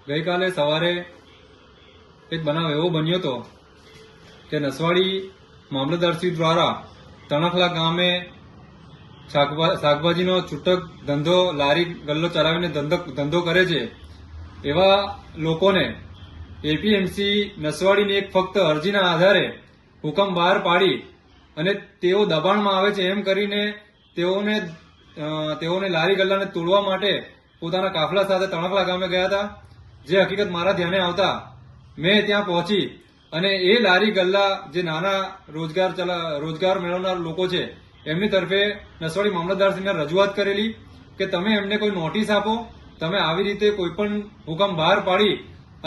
ગઈકાલે સવારે એક બનાવ એવો બન્યો હતો કે નસવાડી મામલતદારશ્રી દ્વારા તણખલા ગામે શાકભાજીનો છૂટક ધંધો લારી ગલ્લો ચલાવીને ધંધો કરે છે એવા લોકોને એપીએમસી નસવાડીની એક ફક્ત અરજીના આધારે હુકમ બહાર પાડી અને તેઓ દબાણમાં આવે છે એમ કરીને તેઓને લારી ગલ્લાને તોડવા માટે પોતાના કાફલા સાથે તણખલા ગામે ગયા હતા. જે હકીકત મારા ધ્યાને આવતા મેં ત્યાં પહોંચી અને એ લારી ગલ્લા જે નાના રોજગાર મેળવનાર લોકો છે એમની તરફે નસવાડી મામલતદારશ્રીને રજૂઆત કરેલી કે તમે એમને કોઈ નોટિસ આપો. તમે આવી રીતે કોઈ પણ હુકમ બહાર પાડી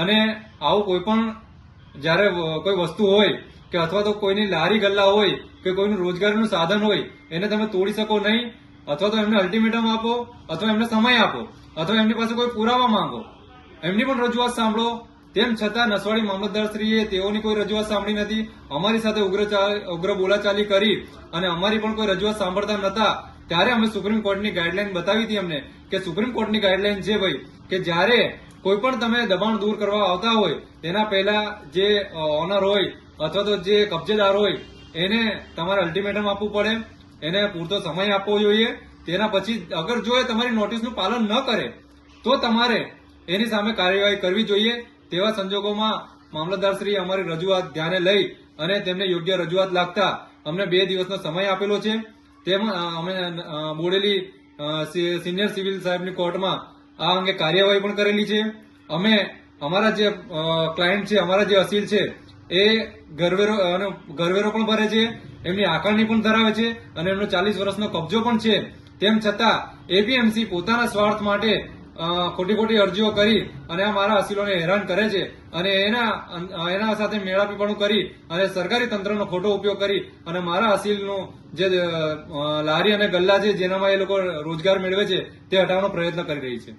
અને આવું કોઈ પણ જયારે કોઈ વસ્તુ હોય કે અથવા તો કોઈની લારી ગલ્લા હોય કે કોઈનું રોજગારીનું સાધન હોય એને તમે તોડી શકો નહીં, અથવા તો એમને અલ્ટિમેટમ આપો અથવા એમને સમય આપો અથવા એમની પાસે કોઈ પુરાવા માંગો. એમની પણ રજૂઆત સાંભળો. તેમ છતાં નસવાડી મામલતદારશ્રીએ તેઓની કોઈ રજૂઆત સાંભળી નથી. અમારી સાથે ઉગ્ર બોલાચાલી કરી અને અમારી પણ કોઈ રજૂઆત સાંભળતા નતા. ત્યારે અમે સુપ્રીમ કોર્ટની ગાઈડલાઈન બતાવી હતી એમને કે સુપ્રીમ કોર્ટની ગાઈડલાઈન છે ભાઈ કે જ્યારે કોઈ પણ તમે દબાણ દૂર કરવા આવતા હોય તેના પહેલા જે ઓનર હોય અથવા તો જે કબજેદાર હોય એને તમારે અલ્ટિમેટમ આપવું પડે, એને પૂરતો સમય આપવો જોઈએ. તેના પછી અગર જો એ તમારી નોટિસનું પાલન ન કરે તો તમારે એની સામે કાર્યવાહી કરવી જોઈએ. તેવા સંજોગોમાં મામલતદારશ્રીએ અમારી રજૂઆત ધ્યાને લઈ અને તેમને યોગ્ય રજૂઆત લાગતા અમને 2 દિવસનો સમય આપેલો છે. તેમાં અમે બોડેલી સિનિયર સિવિલ સાહેબની કોર્ટમાં આ અંગે કાર્યવાહી પણ કરેલી છે. અમે અમારા જે ક્લાયન્ટ છે, અમારા જે અસીલ છે એ ઘરવેરો પણ ભરે છે, એમની આકારણી પણ ધરાવે છે અને એમનો 40 વર્ષનો કબજો પણ છે. તેમ છતાં એપીએમસી પોતાના સ્વાર્થ માટે ખોટી અરજીઓ કરી અને આ મારા અસીલોને હેરાન કરે છે અને એના સાથે મેળાપીપણું કરી અને સરકારી તંત્રનો ખોટો ઉપયોગ કરી અને મારા અસીલનું જે લારી અને ગલ્લા છે જેનામાં એ લોકો રોજગાર મેળવે છે તે હટાવવાનો પ્રયત્ન કરી રહી છે.